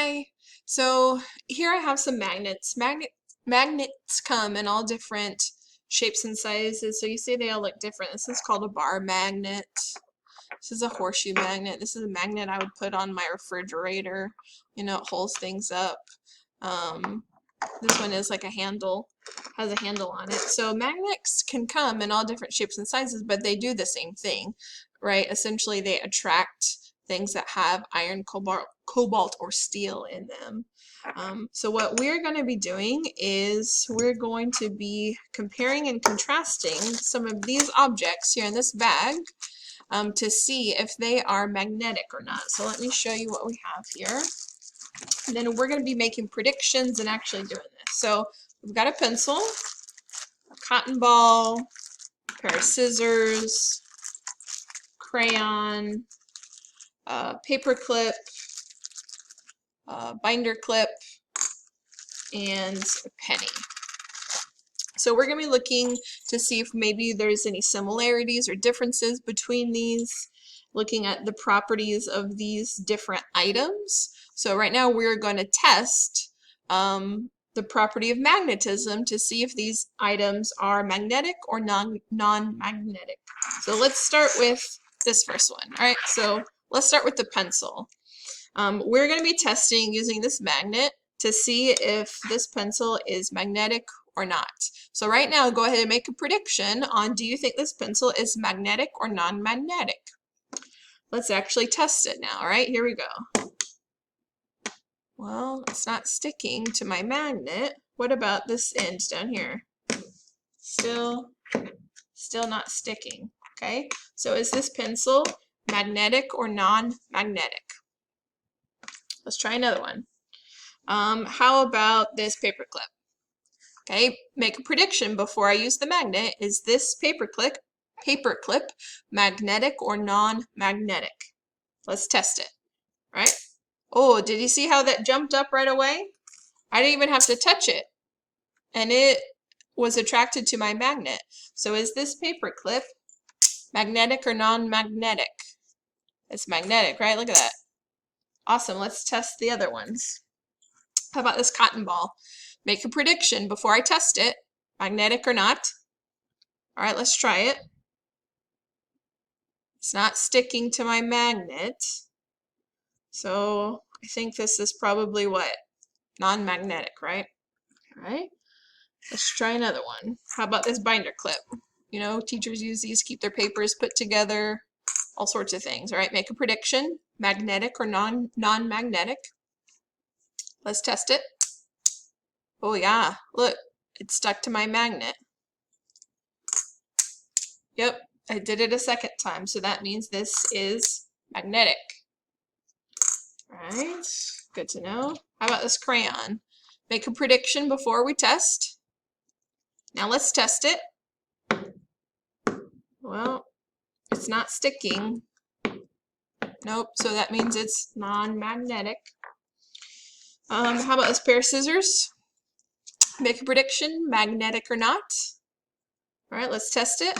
Hi. So here I have some magnets. Magnets come in all different shapes and sizes. So you see they all look different. This is called a bar magnet. This is a horseshoe magnet. This is a magnet I would put on my refrigerator. You know, it holds things up. This one is like a handle, has a handle on it. So magnets can come in all different shapes and sizes, but they do the same thing, right? Essentially, they attract things that have iron, cobalt, or steel in them. So what we're going to be doing is we're going to be comparing and contrasting some of these objects here in this bag to see if they are magnetic or not. So let me show you what we have here. And then we're going to be making predictions and actually doing this. So we've got a pencil, a cotton ball, a pair of scissors, crayon, paper clip, binder clip, and a penny. So we're going to be looking to see if maybe there's any similarities or differences between these, looking at the properties of these different items. So right now we're going to test the property of magnetism to see if these items are magnetic or non-magnetic. So let's start with this first one. All right, so let's start with the pencil. We're going to be testing using this magnet to see if this pencil is magnetic or not. So right now, go ahead and make a prediction on, do you think this pencil is magnetic or non-magnetic? Let's actually test it now. All right, here we go. Well, it's not sticking to my magnet. What about this end down here? Still not sticking. Okay, so is this pencil magnetic or non-magnetic? Let's try another one. How about this paper clip? Okay, make a prediction before I use the magnet. Is this paper clip magnetic or non-magnetic? Let's test it. Right? Oh, did you see how that jumped up right away? I didn't even have to touch it, and it was attracted to my magnet. So is this paper clip magnetic or non-magnetic? It's magnetic, right? Look at that. Awesome. Let's test the other ones. How about this cotton ball? Make a prediction before I test it, magnetic or not. All right, let's try it. It's not sticking to my magnet. So I think this is probably what? Non-magnetic, right? All right, let's try another one. How about this binder clip? You know, teachers use these to keep their papers put together, all sorts of things. All right, make a prediction, magnetic or non-magnetic. Let's test it. Oh yeah, look, it stuck to my magnet. Yep, I did it a second time, so that means this is magnetic. All right, good to know. How about this crayon? Make a prediction before we test. Now let's test it. Well, it's not sticking. Nope, so that means it's non-magnetic. How about this pair of scissors? Make a prediction, magnetic or not. All right, let's test it.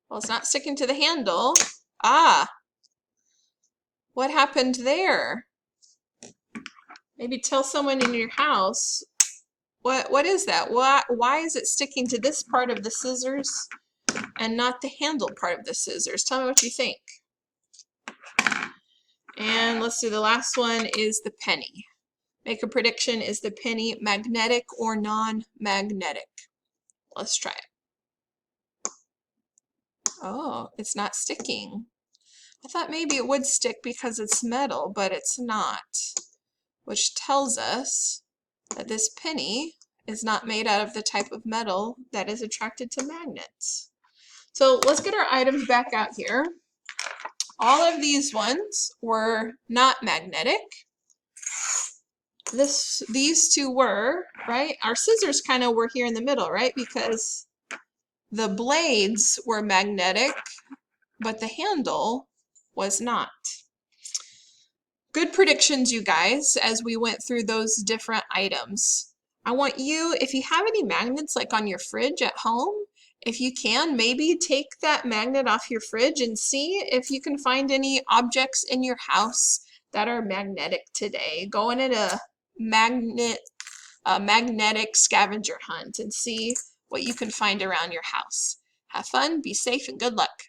Well, it's not sticking to the handle. Ah, what happened there? Maybe tell someone in your house, what is that? Why is it sticking to this part of the scissors and not the handle part of the scissors? Tell me what you think. And let's do the last one is the penny. Make a prediction, is the penny magnetic or non-magnetic? Let's try it. Oh, it's not sticking. I thought maybe it would stick because it's metal, but it's not, which tells us that this penny is not made out of the type of metal that is attracted to magnets. So let's get our items back out here. All of these ones were not magnetic. These two were, right? Our scissors kind of were here in the middle, right? Because the blades were magnetic, but the handle was not. Good predictions, you guys, as we went through those different items. I want you, if you have any magnets like on your fridge at home, if you can, maybe take that magnet off your fridge and see if you can find any objects in your house that are magnetic today. Go on a magnetic scavenger hunt and see what you can find around your house. Have fun, be safe, and good luck.